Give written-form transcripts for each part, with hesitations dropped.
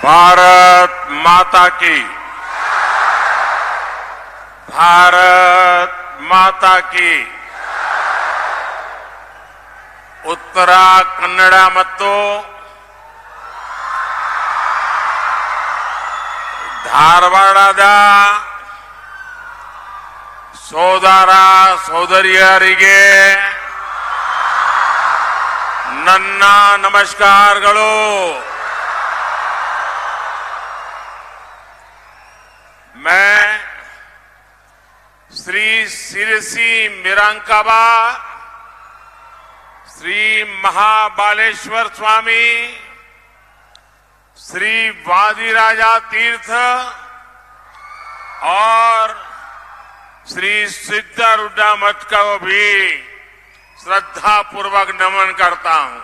भारत माता की। भारत माता की। उत्तरा कन्नಡ ಮತ್ತು ಧಾರವಾಡದ ಸೋದರ ಸೋದರಿಯರಿಗೆ ನನ್ನ ನಮಸ್ಕಾರಗಳು। मैं श्री सिरसी मिरांकाबा श्री महाबालेश्वर स्वामी श्री वादिराजा तीर्थ और श्री सिद्धारूढ़ मठ को भी श्रद्धा पूर्वक नमन करता हूं।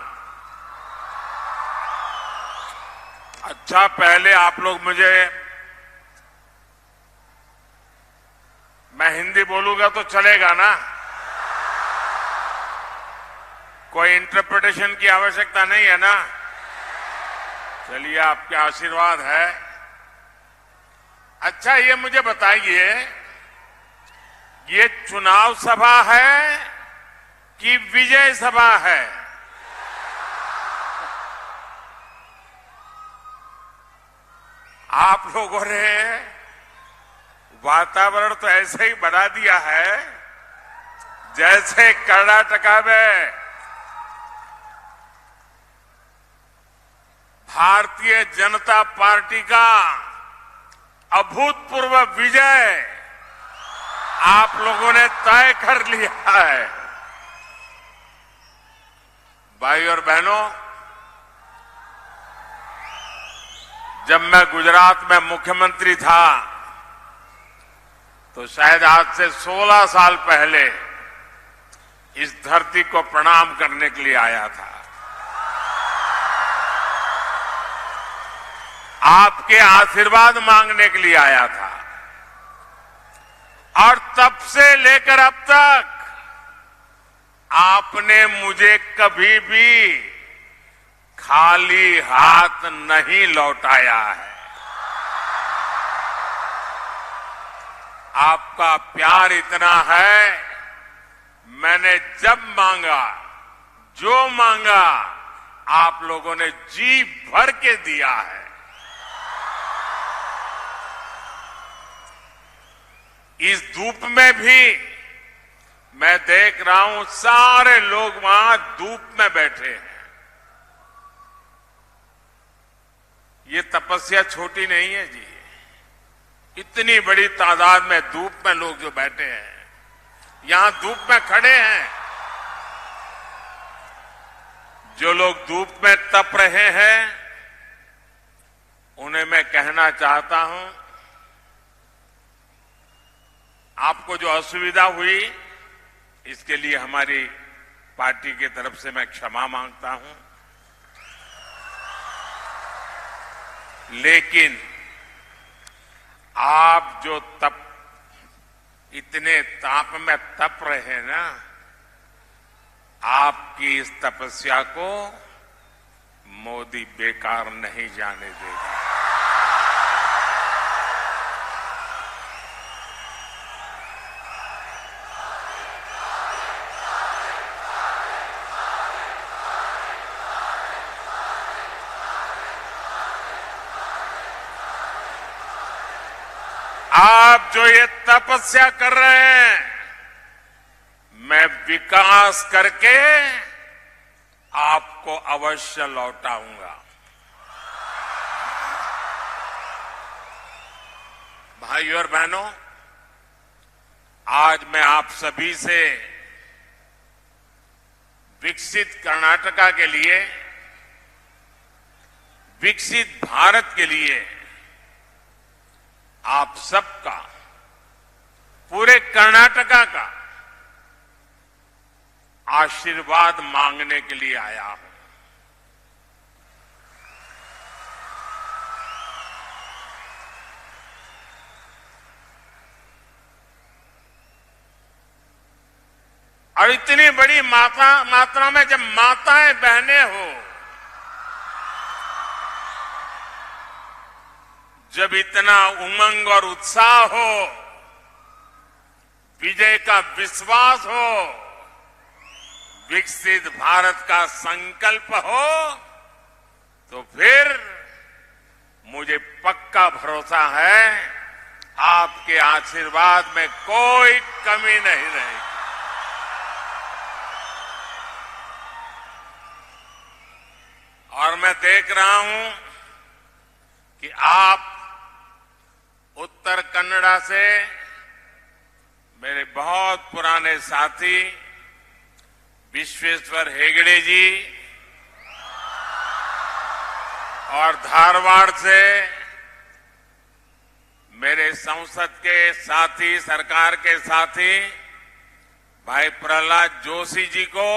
अच्छा, पहले आप लोग मुझे, मैं हिंदी बोलूंगा तो चलेगा ना? कोई इंटरप्रिटेशन की आवश्यकता नहीं है ना? चलिए, आपके आशीर्वाद है। अच्छा, ये मुझे बताइए, ये चुनाव सभा है कि विजय सभा है? आप लोगों ने वातावरण तो ऐसे ही बना दिया है जैसे कर्नाटका में भारतीय जनता पार्टी का अभूतपूर्व विजय आप लोगों ने तय कर लिया है। भाई और बहनों, जब मैं गुजरात में मुख्यमंत्री था तो शायद आज से 16 साल पहले इस धरती को प्रणाम करने के लिए आया था। आपके आशीर्वाद मांगने के लिए आया था। और तब से लेकर अब तक आपने मुझे कभी भी खाली हाथ नहीं लौटाया है। आपका प्यार इतना है, मैंने जब मांगा, जो मांगा, आप लोगों ने जी भर के दिया है। इस धूप में भी मैं देख रहा हूं सारे लोग वहां धूप में बैठे हैं। ये तपस्या छोटी नहीं है जी। इतनी बड़ी तादाद में धूप में लोग जो बैठे हैं, यहां धूप में खड़े हैं, जो लोग धूप में तप रहे हैं, उन्हें मैं कहना चाहता हूं, आपको जो असुविधा हुई इसके लिए हमारी पार्टी की तरफ से मैं क्षमा मांगता हूं। लेकिन आप जो इतने ताप में तप रहे हैं ना, आपकी इस तपस्या को मोदी बेकार नहीं जाने देगा। आप जो ये तपस्या कर रहे हैं, मैं विकास करके आपको अवश्य लौटाऊंगा। भाइयों और बहनों, आज मैं आप सभी से विकसित कर्नाटका के लिए, विकसित भारत के लिए आप सबका, पूरे कर्नाटका का आशीर्वाद मांगने के लिए आया हूं। और इतनी बड़ी मात्रा में जब माताएं बहनें हो, जब इतना उमंग और उत्साह हो, विजय का विश्वास हो, विकसित भारत का संकल्प हो, तो फिर मुझे पक्का भरोसा है आपके आशीर्वाद में कोई कमी नहीं रहेगी। और मैं देख रहा हूं कि आप उत्तर कन्नड़ा से मेरे बहुत पुराने साथी विश्वेश्वर हेगड़े जी और धारवाड़ से मेरे संसद के साथी, सरकार के साथी भाई प्रहलाद जोशी जी को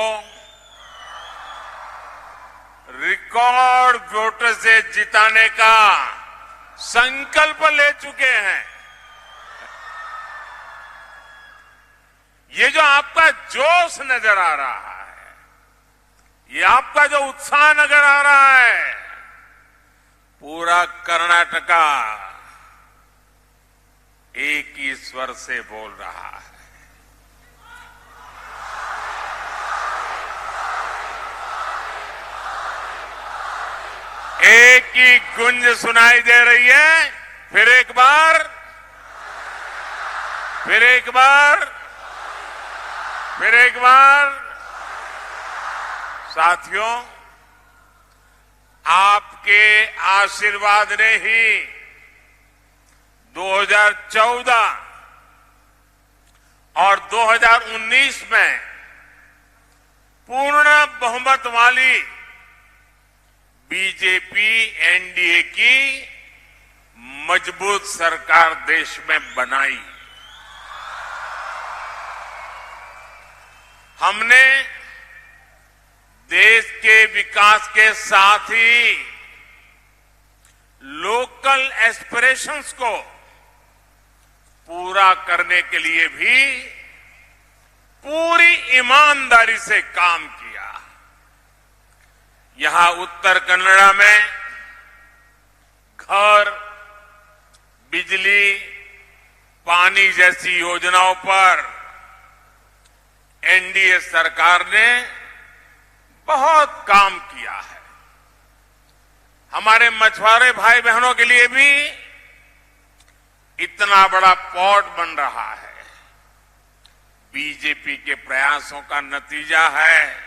रिकॉर्ड वोट से जिताने का संकल्प ले चुके हैं। ये जो आपका जोश नजर आ रहा है, ये आपका जो उत्साह नजर आ रहा है, पूरा कर्नाटका एक ही स्वर से बोल रहा है। एक ही गुंज सुनाई दे रही है। फिर एक बार, फिर एक बार, फिर एक बार। साथियों, आपके आशीर्वाद ने ही 2014 और 2019 में पूर्ण बहुमत वाली बीजेपी एनडीए की मजबूत सरकार देश में बनाई। हमने देश के विकास के साथ ही लोकल एस्पिरेशंस को पूरा करने के लिए भी पूरी ईमानदारी से काम किया। यहां उत्तर कन्नड़ा में घर, बिजली, पानी जैसी योजनाओं पर एनडीए सरकार ने बहुत काम किया है। हमारे मछुआरे भाई बहनों के लिए भी इतना बड़ा पोर्ट बन रहा है। बीजेपी के प्रयासों का नतीजा है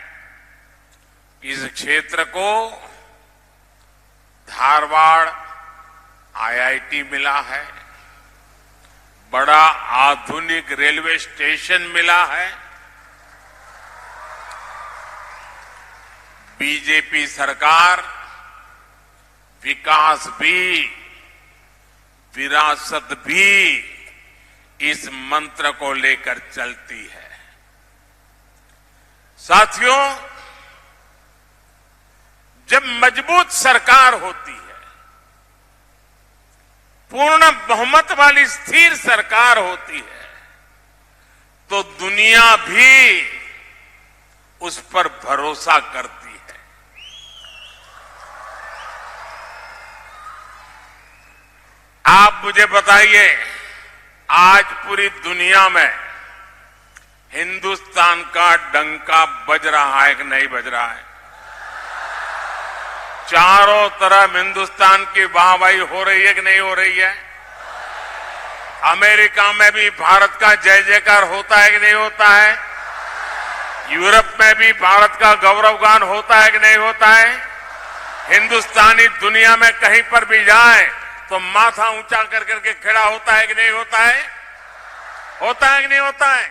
इस क्षेत्र को धारवाड़ आईआईटी मिला है, बड़ा आधुनिक रेलवे स्टेशन मिला है। बीजेपी सरकार विकास भी, विरासत भी इस मंत्र को लेकर चलती है। साथियों, जब मजबूत सरकार होती है, पूर्ण बहुमत वाली स्थिर सरकार होती है, तो दुनिया भी उस पर भरोसा करती है। आप मुझे बताइए, आज पूरी दुनिया में हिंदुस्तान का डंका बज रहा है कि नहीं बज रहा है? चारों तरफ हिंदुस्तान की वाहवाही हो रही है कि नहीं हो रही है? अमेरिका में भी भारत का जय जयकार होता है कि नहीं होता है? यूरोप में भी भारत का गौरवगान होता है कि नहीं होता है? हिंदुस्तानी दुनिया में कहीं पर भी जाए तो माथा ऊंचा कर करके खड़ा होता है कि नहीं होता है? होता है कि नहीं होता है?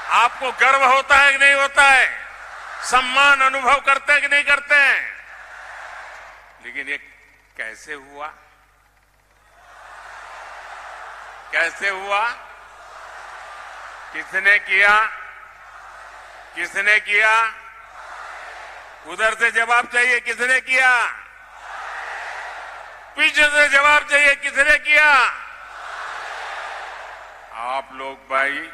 आपको गर्व होता है कि नहीं होता है? सम्मान अनुभव करते हैं कि नहीं करते हैं? लेकिन ये कैसे हुआ? कैसे हुआ? किसने किया? किसने किया? उधर से जवाब चाहिए, किसने किया? पीछे से जवाब चाहिए, किसने किया? आप लोग भाई,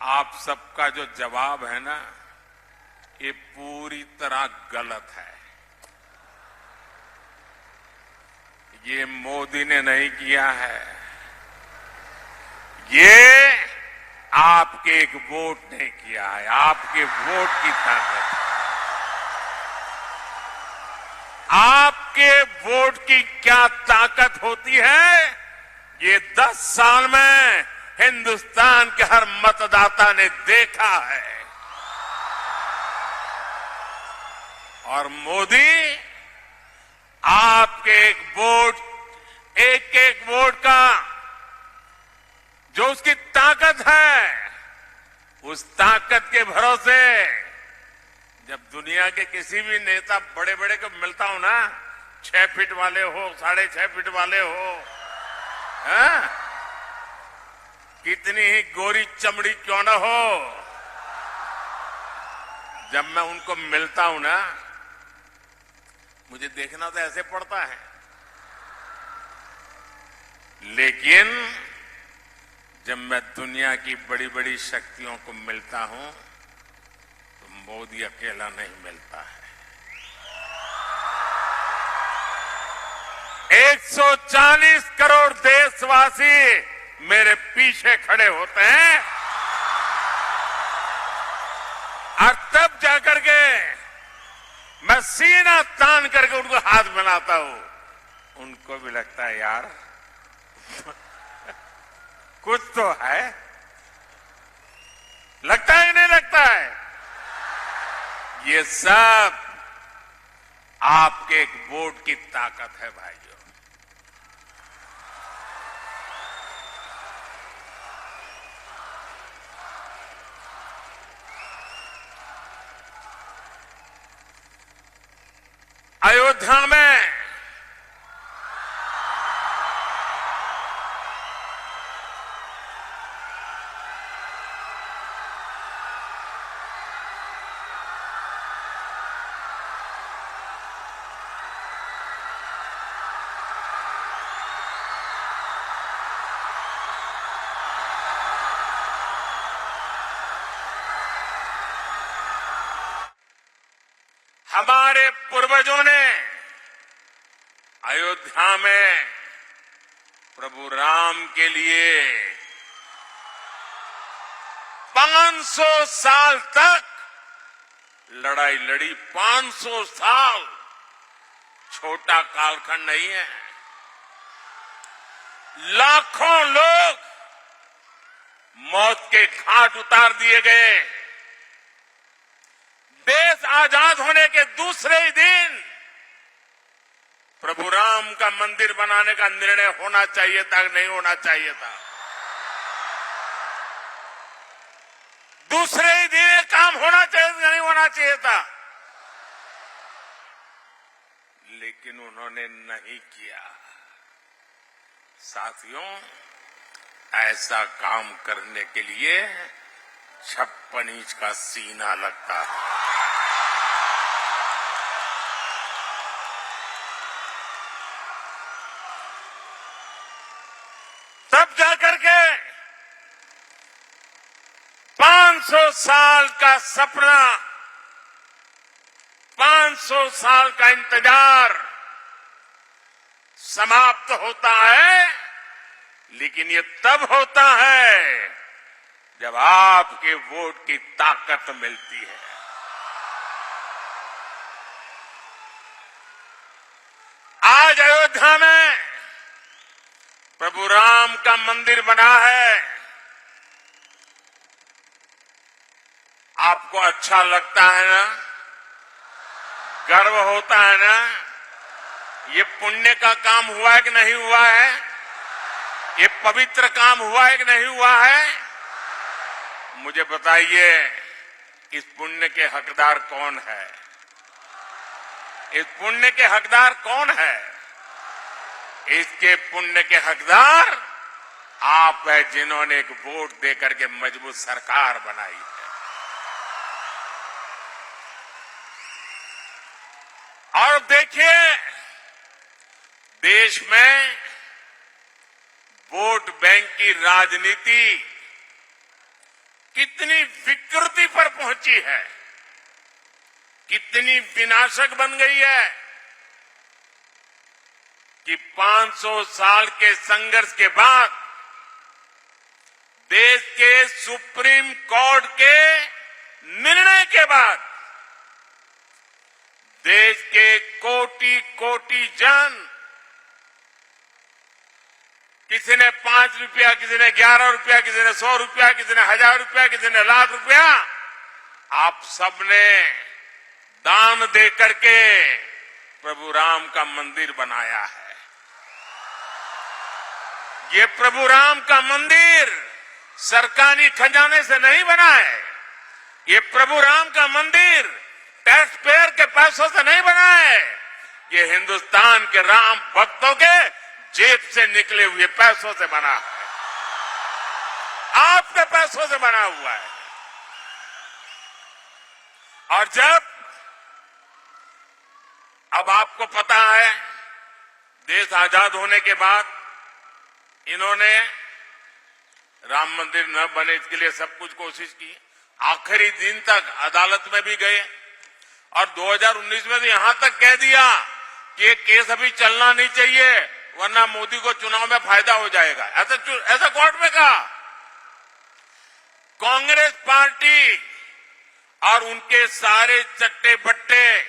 आप सबका जो जवाब है ना, ये पूरी तरह गलत है। ये मोदी ने नहीं किया है, ये आपके एक वोट ने किया है, आपके वोट की ताकत। आपके वोट की क्या ताकत होती है, ये 10 साल में हिंदुस्तान के हर मतदाता ने देखा है। और मोदी आपके एक एक वोट का जो उसकी ताकत है, उस ताकत के भरोसे जब दुनिया के किसी भी नेता बड़े बड़े को मिलता हूं ना, 6 फीट वाले हो, 6.5 फीट वाले हो, हैं? कितनी ही गोरी चमड़ी क्यों न हो, जब मैं उनको मिलता हूं ना, मुझे देखना तो ऐसे पड़ता है, लेकिन जब मैं दुनिया की बड़ी बड़ी शक्तियों को मिलता हूं तो मोदी अकेला नहीं मिलता है। 140 करोड़ देशवासी मेरे पीछे खड़े होते हैं, और तब जाकर के मैं सीना तान करके उनको हाथ मिलाता हूं, उनको भी लगता है यार कुछ तो है। लगता है कि नहीं लगता है? ये सब आपके एक वोट की ताकत है भाइयों। अयोध्या में हमारे पूर्वजों ने अयोध्या में प्रभु राम के लिए 500 साल तक लड़ाई लड़ी। 500 साल छोटा कालखंड नहीं है। लाखों लोग मौत के घाट उतार दिए गए। देश आजाद होने के दूसरे ही दिन प्रभु राम का मंदिर बनाने का निर्णय होना चाहिए था, नहीं होना चाहिए था। दूसरे ही दिन ये काम होना चाहिए था, नहीं होना चाहिए था, लेकिन उन्होंने नहीं किया। साथियों, ऐसा काम करने के लिए 56 इंच का सीना लगता है। तब जाकर के 500 साल का सपना, 500 साल का इंतजार समाप्त होता है। लेकिन ये तब होता है जब आपके वोट की ताकत मिलती है। आज अयोध्या में प्रभु राम का मंदिर बना है। आपको अच्छा लगता है ना? गर्व होता है ना? ये पुण्य का काम हुआ है कि नहीं हुआ है? ये पवित्र काम हुआ है कि नहीं हुआ है? मुझे बताइए, इस पुण्य के हकदार कौन है? इस पुण्य के हकदार कौन है? इसके पुण्य के हकदार आप है, जिन्होंने एक वोट देकर के मजबूत सरकार बनाई है। और देखिए, देश में वोट बैंक की राजनीति कितनी विकृति पर पहुंची है, कितनी विनाशक बन गई है। कि 500 साल के संघर्ष के बाद देश के सुप्रीम कोर्ट के निर्णय के बाद देश के कोटि कोटि जन, किसी ने 5 रुपया, किसी ने 11 रुपया, किसी ने 100 रुपया, किसी ने 1000 रुपया, किसी ने लाख रुपया, आप सबने दान दे करके प्रभु राम का मंदिर बनाया है। ये प्रभु राम का मंदिर सरकारी खजाने से नहीं बना है। ये प्रभु राम का मंदिर टैक्स पेयर के पैसों से नहीं बना है। ये हिंदुस्तान के राम भक्तों के जेब से निकले हुए पैसों से बना है, आपके पैसों से बना हुआ है। और जब अब आपको पता है, देश आजाद होने के बाद इन्होंने राम मंदिर न बने इसके लिए सब कुछ कोशिश की, आखिरी दिन तक अदालत में भी गए और 2019 में तो यहां तक कह दिया कि ये केस अभी चलना नहीं चाहिए वरना मोदी को चुनाव में फायदा हो जाएगा, ऐसा कोर्ट में कहा। कांग्रेस पार्टी और उनके सारे चट्टे बट्टे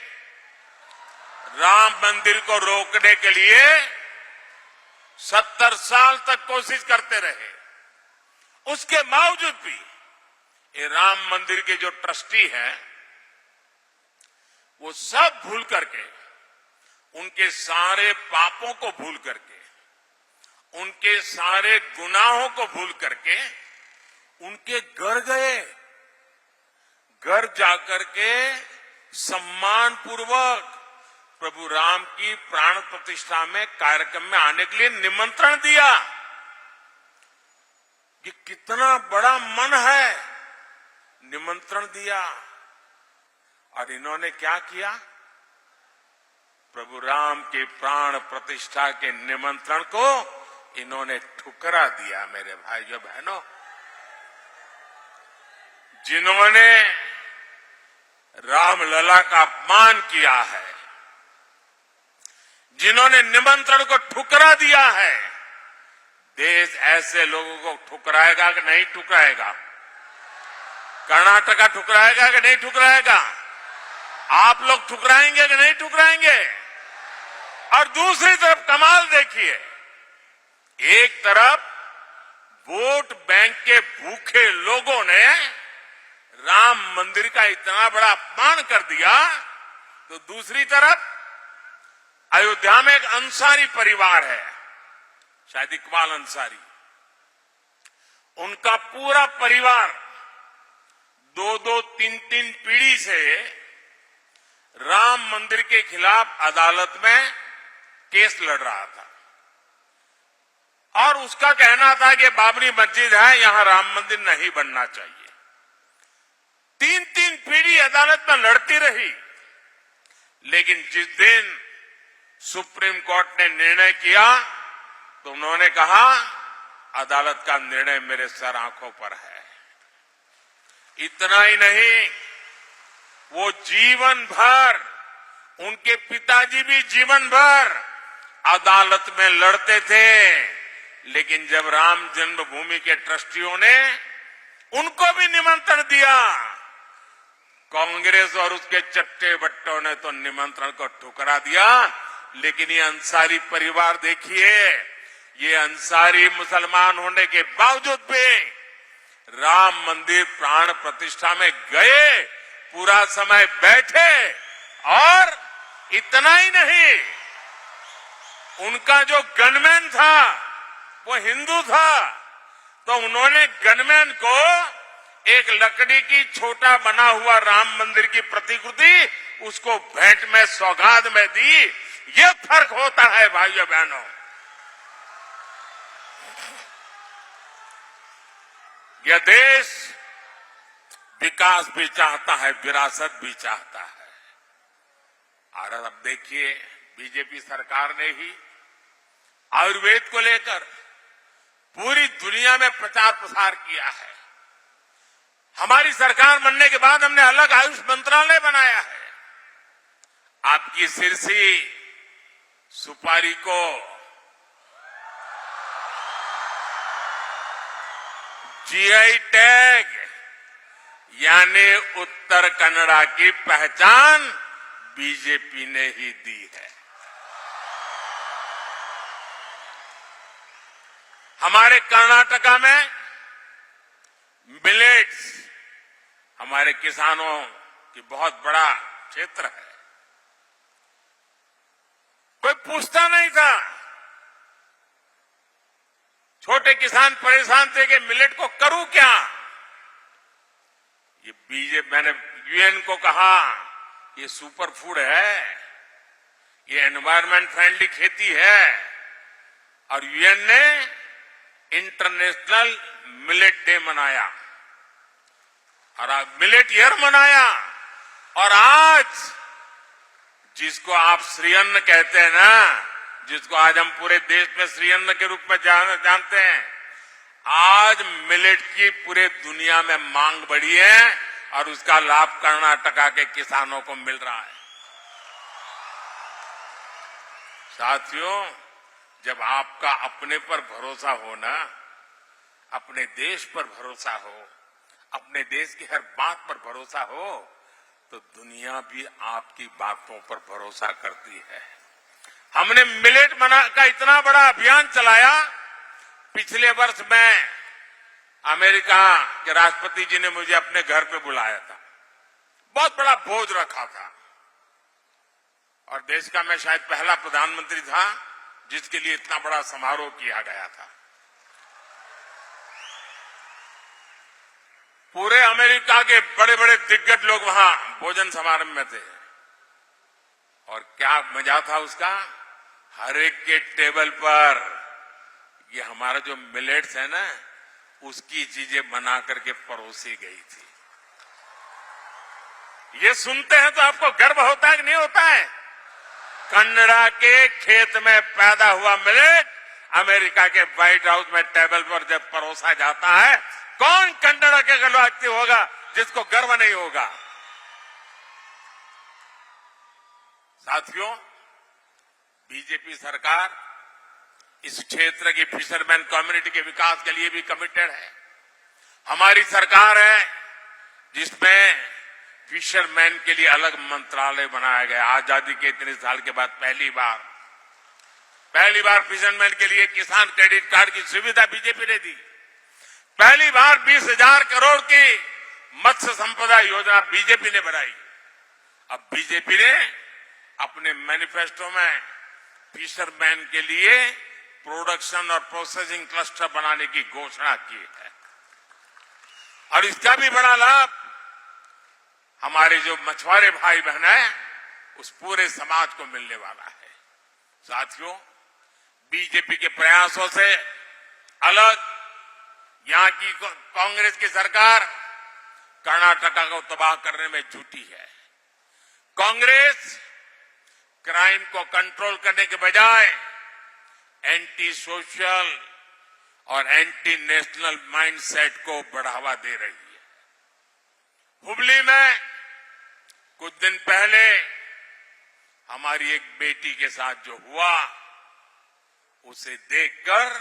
राम मंदिर को रोकने के लिए 70 साल तक कोशिश करते रहे। उसके बावजूद भी ये राम मंदिर के जो ट्रस्टी हैं वो सब भूल करके, उनके सारे पापों को भूल करके, उनके सारे गुनाहों को भूल करके उनके घर गए। घर जाकर के सम्मान पूर्वक प्रभु राम की प्राण प्रतिष्ठा में कार्यक्रम में आने के लिए निमंत्रण दिया। कि कितना बड़ा मन है, निमंत्रण दिया। और इन्होंने क्या किया? प्रभु राम के प्राण प्रतिष्ठा के निमंत्रण को इन्होंने ठुकरा दिया। मेरे भाइयों बहनों, जिन्होंने रामलला का अपमान किया है, जिन्होंने निमंत्रण को ठुकरा दिया है, देश ऐसे लोगों को ठुकराएगा कि नहीं ठुकराएगा? कर्नाटका ठुकराएगा कि नहीं ठुकराएगा? आप लोग ठुकराएंगे कि नहीं ठुकराएंगे? और दूसरी तरफ कमाल देखिए, एक तरफ वोट बैंक के भूखे लोगों ने राम मंदिर का इतना बड़ा अपमान कर दिया, तो दूसरी तरफ अयोध्या में एक अंसारी परिवार है, शायद इकबाल अंसारी, उनका पूरा परिवार 2-2, 3-3 पीढ़ी से राम मंदिर के खिलाफ अदालत में केस लड़ रहा था। और उसका कहना था कि बाबरी मस्जिद है, यहां राम मंदिर नहीं बनना चाहिए। 3-3 पीढ़ी अदालत में लड़ती रही, लेकिन जिस दिन सुप्रीम कोर्ट ने निर्णय किया तो उन्होंने कहा अदालत का निर्णय मेरे सर आंखों पर है। इतना ही नहीं, वो जीवन भर, उनके पिताजी भी जीवन भर अदालत में लड़ते थे, लेकिन जब राम जन्मभूमि के ट्रस्टियों ने उनको भी निमंत्रण दिया, कांग्रेस और उसके चट्टे बट्टों ने तो निमंत्रण को ठुकरा दिया। लेकिन ये अंसारी परिवार देखिए, ये अंसारी मुसलमान होने के बावजूद भी राम मंदिर प्राण प्रतिष्ठा में गए, पूरा समय बैठे, और इतना ही नहीं, उनका जो गनमैन था वो हिंदू था, तो उन्होंने गनमैन को एक लकड़ी की छोटा बना हुआ राम मंदिर की प्रतिकृति उसको भेंट में सौगात में दी। ये फर्क होता है भाइयों बहनों। यह देश विकास भी चाहता है, विरासत भी चाहता है। और अब देखिए, बीजेपी सरकार ने ही आयुर्वेद को लेकर पूरी दुनिया में प्रचार प्रसार किया है। हमारी सरकार बनने के बाद हमने अलग आयुष मंत्रालय बनाया है। आपकी सिरसी सुपारी को जीआई टैग यानी उत्तर कन्नड़ा की पहचान बीजेपी ने ही दी है। हमारे कर्नाटका में मिलेट्स हमारे किसानों की बहुत बड़ा क्षेत्र है। कोई पूछता नहीं था। छोटे किसान परेशान थे कि मिलेट को करूं क्या। ये बीजेपी, मैंने यूएन को कहा ये सुपर फूड है, ये एनवायरमेंट फ्रेंडली खेती है, और यूएन ने इंटरनेशनल मिलेट डे मनाया और मिलेट ईयर मनाया। और आज जिसको आप श्री अन्न कहते हैं ना, जिसको आज हम पूरे देश में श्री अन्न के रूप में जानते हैं, आज मिलेट की पूरे दुनिया में मांग बढ़ी है और उसका लाभ कर्नाटका के किसानों को मिल रहा है। साथियों, जब आपका अपने पर भरोसा हो ना, अपने देश पर भरोसा हो, अपने देश की हर बात पर भरोसा हो, तो दुनिया भी आपकी बातों पर भरोसा करती है। हमने मिलेट का इतना बड़ा अभियान चलाया। पिछले वर्ष में अमेरिका के राष्ट्रपति जी ने मुझे अपने घर पे बुलाया था। बहुत बड़ा भोज रखा था और देश का मैं शायद पहला प्रधानमंत्री था जिसके लिए इतना बड़ा समारोह किया गया था। पूरे अमेरिका के बड़े बड़े दिग्गज लोग वहां भोजन समारोह में थे और क्या मजा था उसका। हर एक के टेबल पर ये हमारा जो मिलेट्स है ना, उसकी चीजें बना करके परोसी गई थी। ये सुनते हैं तो आपको गर्व होता है कि नहीं होता है। कन्नड़ा के खेत में पैदा हुआ मिलेट अमेरिका के व्हाइट हाउस में टेबल पर जब परोसा जाता है, कौन कन्नड़ा के व्यक्ति होगा जिसको गर्व नहीं होगा। साथियों, बीजेपी सरकार इस क्षेत्र की फिशरमैन कम्युनिटी के विकास के लिए भी कमिटेड है। हमारी सरकार है जिसमें फिशरमैन के लिए अलग मंत्रालय बनाया गया। आजादी के इतने साल के बाद पहली बार फिशरमैन के लिए किसान क्रेडिट कार्ड की सुविधा बीजेपी ने दी। पहली बार 20,000 करोड़ की मत्स्य संपदा योजना बीजेपी ने बनाई। अब बीजेपी ने अपने मैनिफेस्टो में फिशरमैन के लिए प्रोडक्शन और प्रोसेसिंग क्लस्टर बनाने की घोषणा की है और इसका भी बड़ा लाभ हमारे जो मछुआरे भाई बहन हैं उस पूरे समाज को मिलने वाला है। साथियों, बीजेपी के प्रयासों से अलग यहां की कांग्रेस की सरकार कर्नाटका को तबाह करने में जुटी है। कांग्रेस क्राइम को कंट्रोल करने के बजाय एंटी सोशल और एंटी नेशनल माइंडसेट को बढ़ावा दे रही है। हुबली में कुछ दिन पहले हमारी एक बेटी के साथ जो हुआ, उसे देखकर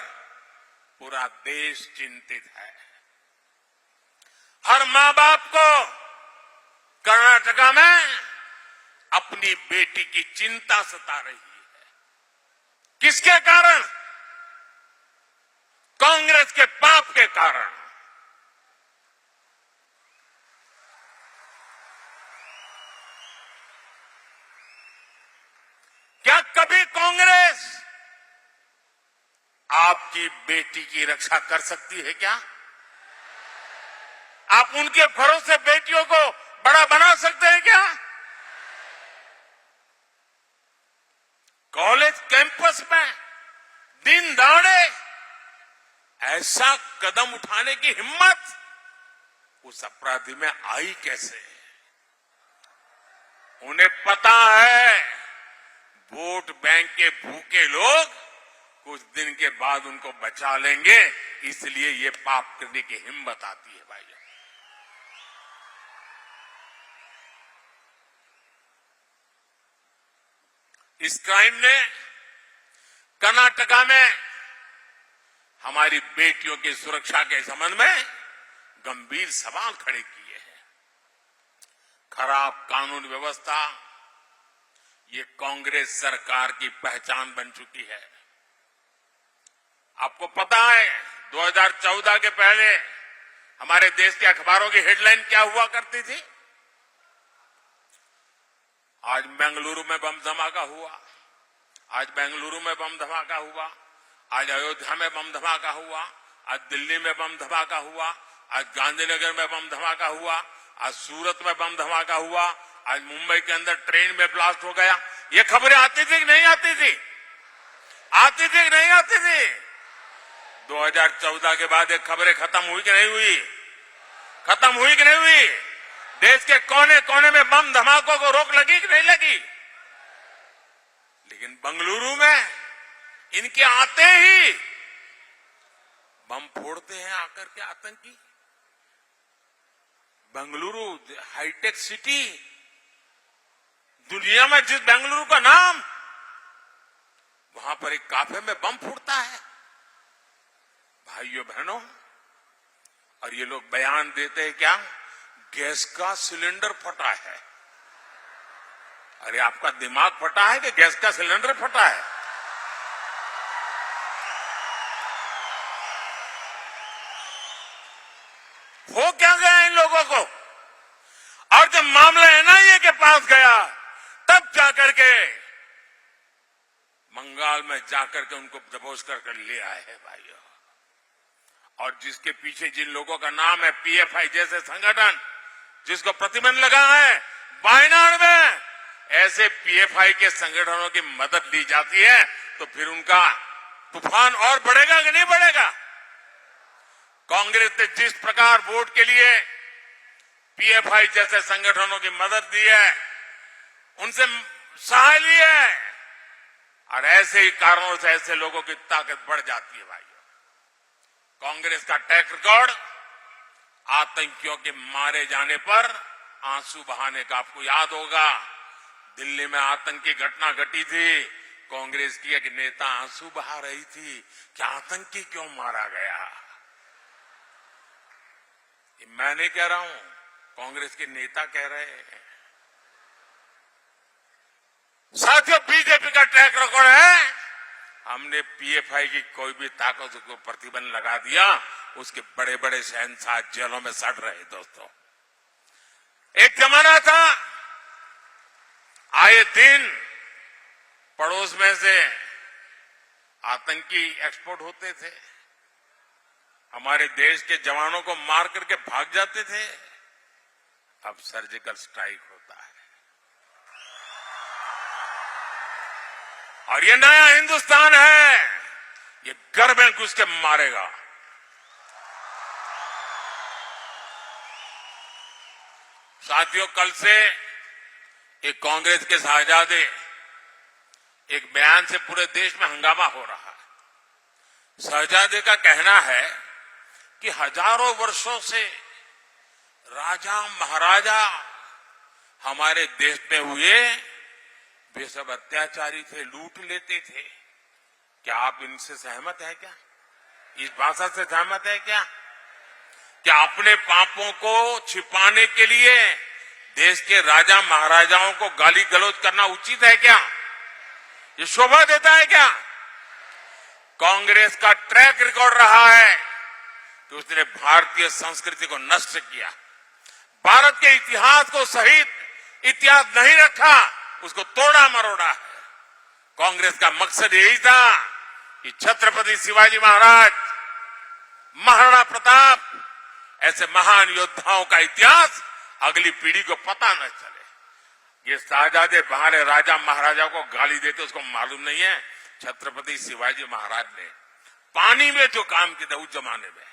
पूरा देश चिंतित है। हर मां बाप को कर्नाटका में अपनी बेटी की चिंता सता रही है। किसके कारण? कांग्रेस के पाप के कारण। क्या कभी कांग्रेस आपकी बेटी की रक्षा कर सकती है क्या? आप उनके भरोसे बेटियों को बड़ा बना सकते हैं क्या? कॉलेज कैंपस में दिन दहाड़े ऐसा कदम उठाने की हिम्मत उस अपराधी में आई कैसे? उन्हें पता है वोट बैंक के भूखे लोग कुछ दिन के बाद उनको बचा लेंगे, इसलिए ये पाप करने की हिम्मत आती है। भाई, इस क्राइम ने कर्नाटका में हमारी बेटियों की सुरक्षा के संबंध में गंभीर सवाल खड़े किए हैं। खराब कानून व्यवस्था ये कांग्रेस सरकार की पहचान बन चुकी है। आपको पता है 2014 के पहले हमारे देश के अखबारों की हेडलाइन क्या हुआ करती थी? आज बेंगलुरु में बम धमाका हुआ, आज बेंगलुरु में बम धमाका हुआ, आज अयोध्या में बम धमाका हुआ, आज दिल्ली में बम धमाका हुआ, आज गांधीनगर में बम धमाका हुआ, आज सूरत में बम धमाका हुआ, आज मुंबई के अंदर ट्रेन में ब्लास्ट हो गया। ये खबरें आती थी कि नहीं आती थी? आती थी कि नहीं आती थी? 2014 के बाद ये खबरें खत्म हुई कि नहीं हुई? खत्म हुई कि नहीं हुई? देश के कोने कोने में बम धमाकों को रोक लगी कि नहीं लगी? लेकिन बेंगलुरु में इनके आते ही बम फोड़ते हैं आकर के आतंकी। बेंगलुरु हाईटेक सिटी, दुनिया में जिस बेंगलुरु का नाम, वहां पर एक काफे में बम फूटता है। भाइयों बहनों, और ये लोग बयान देते हैं क्या? गैस का सिलेंडर फटा है। अरे आपका दिमाग फटा है कि गैस का सिलेंडर फटा है? हो क्या गया इन लोगों को? और जब मामला एनआईए के पास गया तब जाकर के बंगाल में जाकर के उनको दबोच कर ले आए हैं भाइयों। और जिसके पीछे जिन लोगों का नाम है, पीएफआई जैसे संगठन जिसको प्रतिबंध लगा है वायनाड में, ऐसे पीएफआई के संगठनों की मदद ली जाती है तो फिर उनका तूफान और बढ़ेगा कि नहीं बढ़ेगा? कांग्रेस ने जिस प्रकार वोट के लिए पीएफआई जैसे संगठनों की मदद दी है, उनसे सहाय ली है, और ऐसे ही कारणों से ऐसे लोगों की ताकत बढ़ जाती है भाइयों। कांग्रेस का ट्रैक रिकॉर्ड आतंकियों के मारे जाने पर आंसू बहाने का आपको याद होगा। दिल्ली में आतंकी घटना घटी थी, कांग्रेस की एक नेता आंसू बहा रही थी कि आतंकी क्यों मारा गया। ये मैं नहीं कह रहा हूं, कांग्रेस के नेता कह रहे हैं। साथियों, बीजेपी का ट्रैक रिकॉर्ड है, हमने पीएफआई की कोई भी ताकत को प्रतिबंध लगा दिया, उसके बड़े बड़े शहंशाह जेलों में सड़ रहे। दोस्तों, एक जमाना था आए दिन पड़ोस में से आतंकी एक्सपोर्ट होते थे, हमारे देश के जवानों को मार करके भाग जाते थे। अब सर्जिकल स्ट्राइक होता है, और ये नया हिंदुस्तान है, ये घर में घुस के मारेगा। साथियों, कल से एक कांग्रेस के साहजादे एक बयान से पूरे देश में हंगामा हो रहा है। साहजादे का कहना है कि हजारों वर्षों से राजा महाराजा हमारे देश में हुए, वे सब अत्याचारी थे, लूट लेते थे। क्या आप इनसे सहमत है क्या? इस भाषा से सहमत है क्या? क्या अपने पापों को छिपाने के लिए देश के राजा महाराजाओं को गाली गलौज करना उचित है क्या? ये शोभा देता है क्या? कांग्रेस का ट्रैक रिकॉर्ड रहा है कि उसने भारतीय संस्कृति को नष्ट किया, भारत के इतिहास को सहित इतिहास नहीं रखा, उसको तोड़ा मरोड़ा है। कांग्रेस का मकसद यही था कि छत्रपति शिवाजी महाराज, महाराणा प्रताप, ऐसे महान योद्धाओं का इतिहास अगली पीढ़ी को पता न चले। ये साहजादे बाहर राजा महाराजा को गाली देते, उसको मालूम नहीं है छत्रपति शिवाजी महाराज ने पानी में जो काम किया था उस जमाने में,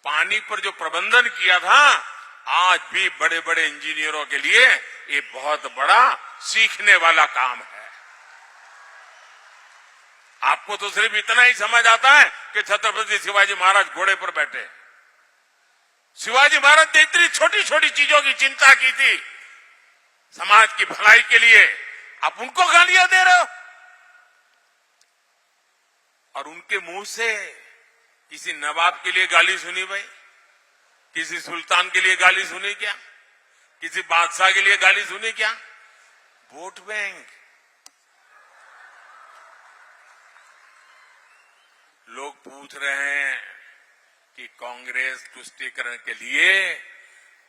पानी पर जो प्रबंधन किया था, आज भी बड़े बड़े इंजीनियरों के लिए ये बहुत बड़ा सीखने वाला काम है। आपको तो सिर्फ इतना ही समझ आता है कि छत्रपति शिवाजी महाराज घोड़े पर बैठे। शिवाजी महाराज ने इतनी छोटी छोटी चीजों की चिंता की थी समाज की भलाई के लिए, आप उनको गालियां दे रहे हो। और उनके मुंह से किसी नवाब के लिए गाली सुनी भाई? किसी सुल्तान के लिए गाली सुनी क्या? किसी बादशाह के लिए गाली सुनी क्या? Vote bank. लोग पूछ रहे हैं कि कांग्रेस तुष्टीकरण के लिए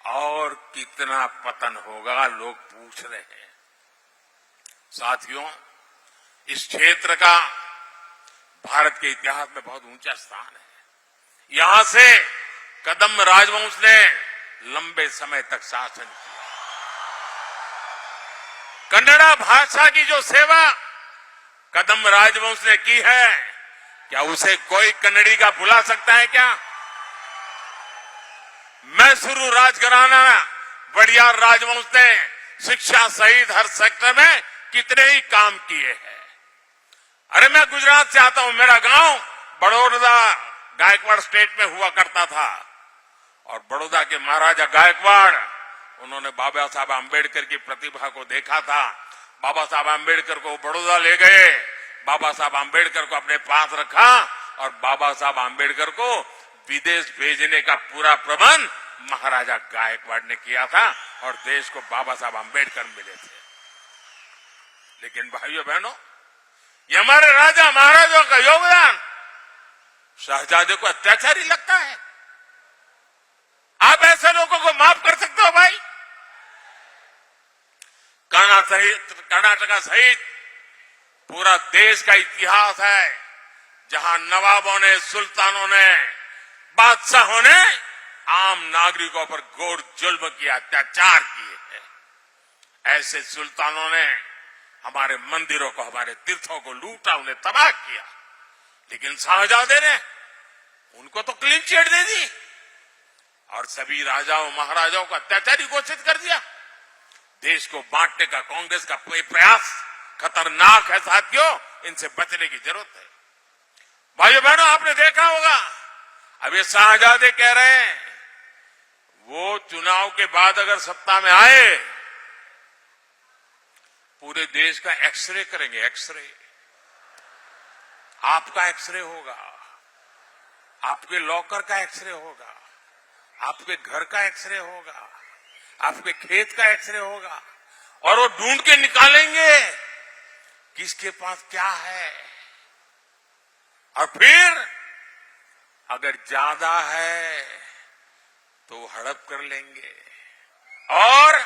और कितना पतन होगा, लोग पूछ रहे हैं। साथियों, इस क्षेत्र का भारत के इतिहास में बहुत ऊंचा स्थान है। यहां से कदम राजवंश ने लंबे समय तक शासन किया। कन्नड़ा भाषा की जो सेवा कदम राजवंश ने की है, क्या उसे कोई कन्नड़ी का भुला सकता है क्या? मैसूरू राजघराना वडियार राजवंश ने शिक्षा सहित हर सेक्टर में कितने ही काम किए हैं। अरे मैं गुजरात से आता हूं, मेरा गांव बड़ौदा गायकवाड़ स्टेट में हुआ करता था और बड़ौदा के महाराजा गायकवाड़, उन्होंने बाबा साहब आम्बेडकर की प्रतिभा को देखा था। बाबा साहब आम्बेडकर को बड़ौदा ले गए, बाबा साहब आम्बेडकर को अपने पास रखा और बाबा साहब आम्बेडकर को विदेश भेजने का पूरा प्रबंध महाराजा गायकवाड़ ने किया था और देश को बाबा साहब आम्बेडकर मिले थे। लेकिन भाइयों बहनों, ये हमारे राजा महाराजाओं का योगदान शहजादे को अत्याचारी लगता है? आप ऐसे लोगों को माफ कर सकते हो भाई? कर्नाटका सहित पूरा देश का इतिहास है जहां नवाबों ने, सुल्तानों ने, बादशाहों ने आम नागरिकों पर घोर जुल्म किया, अत्याचार किए हैं। ऐसे सुल्तानों ने हमारे मंदिरों को, हमारे तीर्थों को लूटा, उन्हें तबाह किया। लेकिन शाहजादे ने उनको तो क्लीन चिट दे दी और सभी राजाओं महाराजाओं को अत्याचारी घोषित कर दिया। देश को बांटने का कांग्रेस का प्रयास खतरनाक है साथियों, इनसे बचने की जरूरत है। भाइयों बहनों, आपने देखा होगा, अब ये शाहजादे कह रहे हैं वो चुनाव के बाद अगर सत्ता में आए, पूरे देश का एक्सरे करेंगे। एक्सरे, आपका एक्सरे होगा, आपके लॉकर का एक्सरे होगा, आपके घर का एक्सरे होगा, आपके खेत का एक्सरे होगा और वो ढूंढ के निकालेंगे किसके पास क्या है। और फिर अगर ज्यादा है तो हड़प कर लेंगे और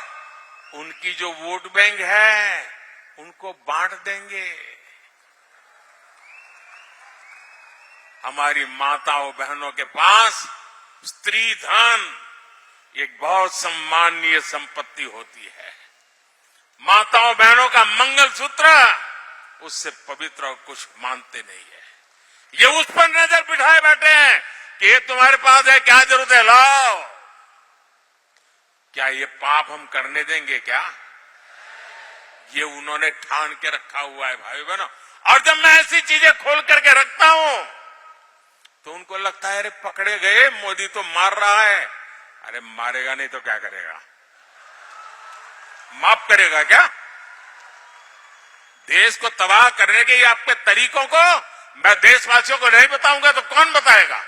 उनकी जो वोट बैंक है उनको बांट देंगे। हमारी माताओं बहनों के पास स्त्री धन एक बहुत सम्माननीय संपत्ति होती है। माताओं बहनों का मंगलसूत्र उससे पवित्र और कुछ मानते नहीं है। ये उस पर नजर बिठाए बैठे हैं कि ये तुम्हारे पास है, क्या जरूरत है, लाओ। क्या ये पाप हम करने देंगे क्या? ये उन्होंने ठान के रखा हुआ है भाई बहनों। और जब मैं ऐसी चीजें खोल करके रखता हूं तो उनको लगता है अरे पकड़े गए, मोदी तो मार रहा है। अरे मारेगा नहीं तो क्या करेगा? माफ करेगा क्या? देश को तबाह करने के आपके तरीकों को मैं देशवासियों को नहीं बताऊंगा तो कौन बताएगा?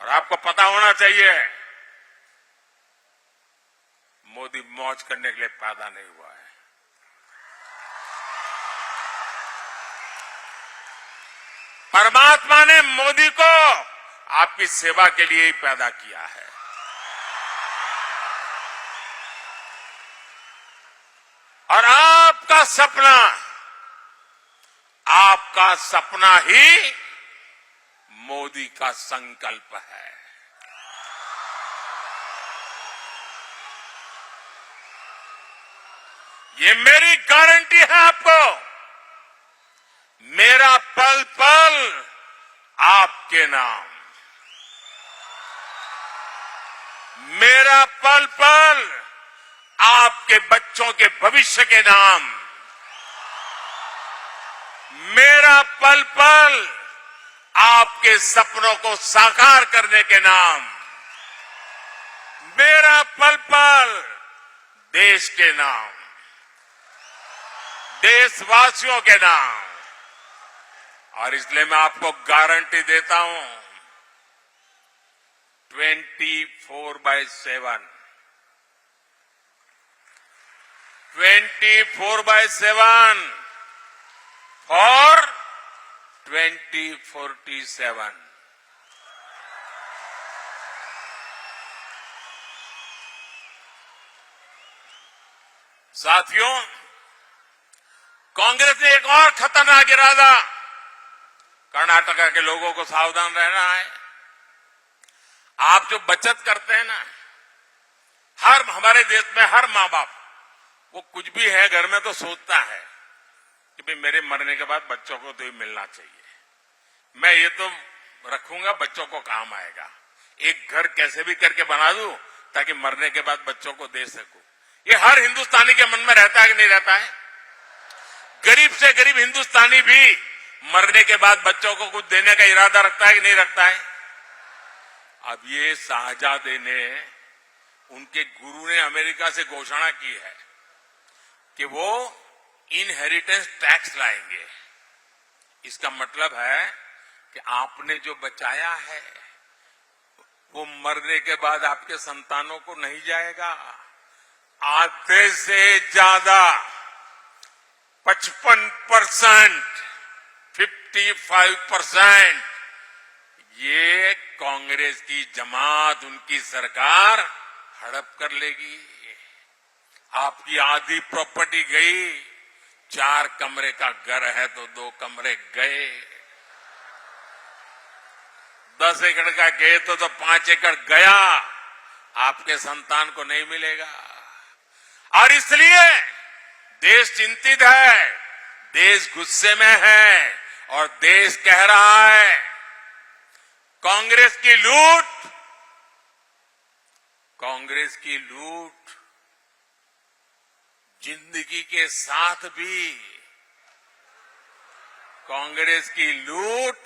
और आपको पता होना चाहिए, मोदी मौज करने के लिए पैदा नहीं हुआ है। परमात्मा ने मोदी को आपकी सेवा के लिए ही पैदा किया है। और आपका सपना ही मोदी का संकल्प है। ये मेरी गारंटी है आपको। मेरा पल पल आपके नाम, मेरा पल पल आपके बच्चों के भविष्य के नाम, मेरा पल पल आपके सपनों को साकार करने के नाम, मेरा पल पल देश के नाम, देशवासियों के नाम। और इसलिए मैं आपको गारंटी देता हूं 24/7 24/7 फॉर 2047। साथियों, कांग्रेस ने एक और खतरनाक इरादा, कर्नाटका के लोगों को सावधान रहना है। आप जो बचत करते हैं ना, हमारे देश में हर माँ बाप वो कुछ भी है घर में तो सोचता है कि भाई मेरे मरने के बाद बच्चों को तो ये मिलना चाहिए, मैं ये तो रखूंगा, बच्चों को काम आएगा, एक घर कैसे भी करके बना दूं ताकि मरने के बाद बच्चों को दे सकूं। ये हर हिंदुस्तानी के मन में रहता है कि नहीं रहता है? गरीब से गरीब हिंदुस्तानी भी मरने के बाद बच्चों को कुछ देने का इरादा रखता है कि नहीं रखता है? अब ये शाहजादे ने, उनके गुरु ने अमेरिका से घोषणा की है कि वो इनहेरिटेंस टैक्स लाएंगे। इसका मतलब है कि आपने जो बचाया है वो मरने के बाद आपके संतानों को नहीं जाएगा। आधे से ज्यादा 55%, 55% ये कांग्रेस की जमात, उनकी सरकार हड़प कर लेगी। आपकी आधी प्रॉपर्टी गई, 4 कमरे का घर है तो 2 कमरे गए, 10 एकड़ का खेत तो 5 एकड़ गया, आपके संतान को नहीं मिलेगा। और इसलिए देश चिंतित है, देश गुस्से में है और देश कह रहा है कांग्रेस की लूट जिंदगी के साथ भी, कांग्रेस की लूट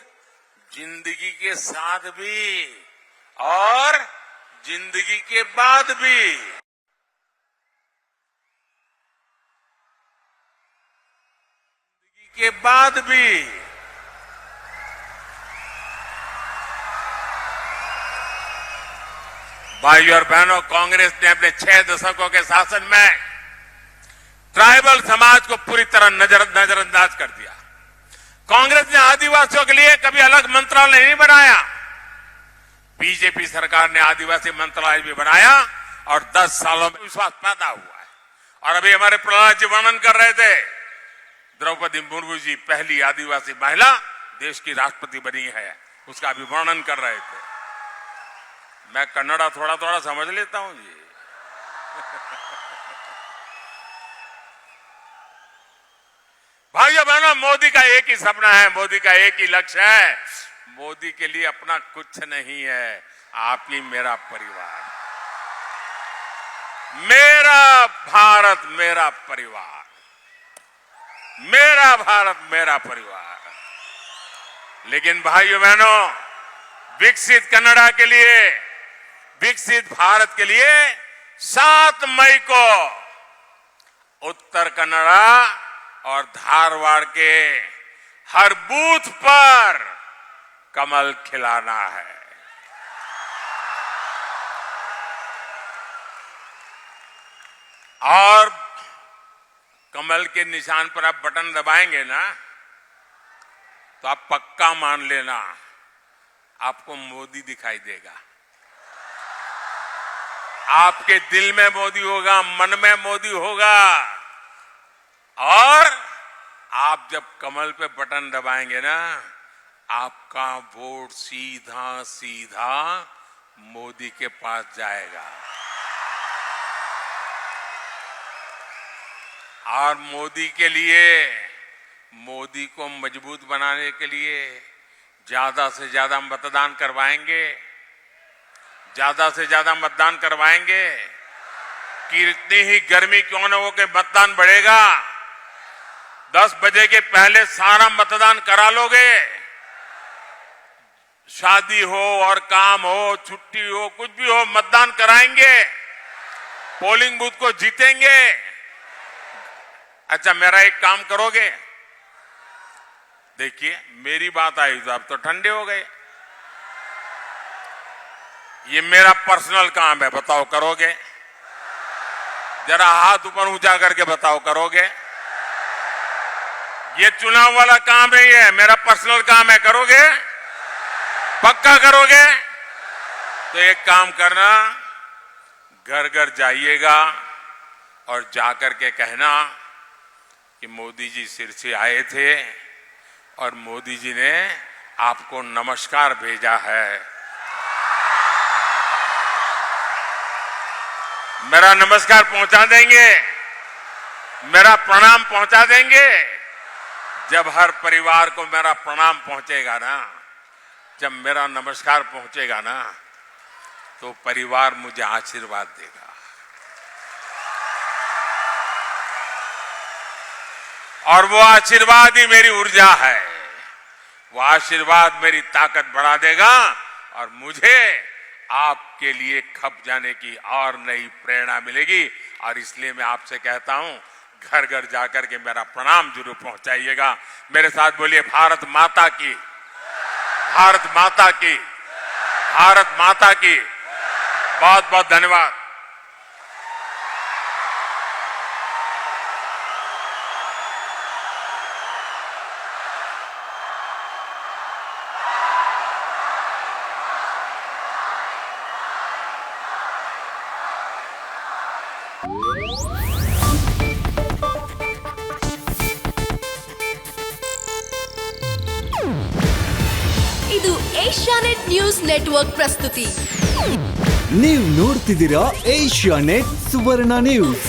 जिंदगी के साथ भी और जिंदगी के बाद भी। भाइयों और बहनों, कांग्रेस ने अपने 6 दशकों के शासन में ट्राइबल समाज को पूरी तरह नजरअंदाज कर दिया। कांग्रेस ने आदिवासियों के लिए कभी अलग मंत्रालय नहीं बनाया। बीजेपी सरकार ने आदिवासी मंत्रालय भी बनाया और 10 सालों में विश्वास पैदा हुआ है। और अभी हमारे प्रहलाद जी वर्णन कर रहे थे, द्रौपदी मुर्मू जी पहली आदिवासी महिला देश की राष्ट्रपति बनी है, उसका भी वर्णन कर रहे थे। मैं कन्नड़ा थोड़ा थोड़ा समझ लेता हूं जी। भाइयों बहनों, मोदी का एक ही सपना है, मोदी का एक ही लक्ष्य है। मोदी के लिए अपना कुछ नहीं है, आप ही मेरा परिवार, मेरा भारत मेरा परिवार, मेरा भारत मेरा परिवार। लेकिन भाइयों बहनों, विकसित कन्नड़ा के लिए, विकसित भारत के लिए 7 मई को उत्तर कन्नड़ा और धारवाड़ के हर बूथ पर कमल खिलाना है। और कमल के निशान पर आप बटन दबाएंगे ना, तो आप पक्का मान लेना आपको मोदी दिखाई देगा। आपके दिल में मोदी होगा, मन में मोदी होगा। और आप जब कमल पे बटन दबाएंगे ना, आपका वोट सीधा सीधा मोदी के पास जाएगा। और मोदी के लिए, मोदी को मजबूत बनाने के लिए ज्यादा से ज्यादा मतदान करवाएंगे, ज्यादा से ज्यादा मतदान करवाएंगे। कितनी ही गर्मी क्यों न हो के मतदान बढ़ेगा। 10 बजे के पहले सारा मतदान करा लोगे। शादी हो और काम हो, छुट्टी हो, कुछ भी हो, मतदान कराएंगे, पोलिंग बूथ को जीतेंगे। अच्छा, मेरा एक काम करोगे, देखिए मेरी बात आई तो आप तो ठंडे हो गए। ये मेरा पर्सनल काम है, बताओ करोगे? जरा हाथ ऊपर ऊंचा करके बताओ करोगे? ये चुनाव वाला काम नहीं है, मेरा पर्सनल काम है, करोगे? पक्का करोगे? तो एक काम करना, घर घर जाइएगा और जाकर के कहना कि मोदी जी सिरसी आए थे और मोदी जी ने आपको नमस्कार भेजा है। मेरा नमस्कार पहुंचा देंगे, मेरा प्रणाम पहुंचा देंगे। जब हर परिवार को मेरा प्रणाम पहुंचेगा ना, जब मेरा नमस्कार पहुंचेगा ना, तो परिवार मुझे आशीर्वाद देगा। और वो आशीर्वाद ही मेरी ऊर्जा है, वो आशीर्वाद मेरी ताकत बढ़ा देगा और मुझे आपके लिए खप जाने की और नई प्रेरणा मिलेगी। और इसलिए मैं आपसे कहता हूं, घर घर जाकर के मेरा प्रणाम जरूर पहुंचाइएगा। मेरे साथ बोलिए, भारत माता की, भारत माता की, भारत माता की। बहुत बहुत धन्यवाद। ಇದು ಏಷ್ಯಾನೆಟ್ ನ್ಯೂಸ್ ನೆಟ್ವರ್ಕ್ ಪ್ರಸ್ತುತಿ. ನೀವು ನೋಡ್ತಿದ್ದೀರಾ ಏಷ್ಯಾನೆಟ್ ಸುವರ್ಣ ನ್ಯೂಸ್.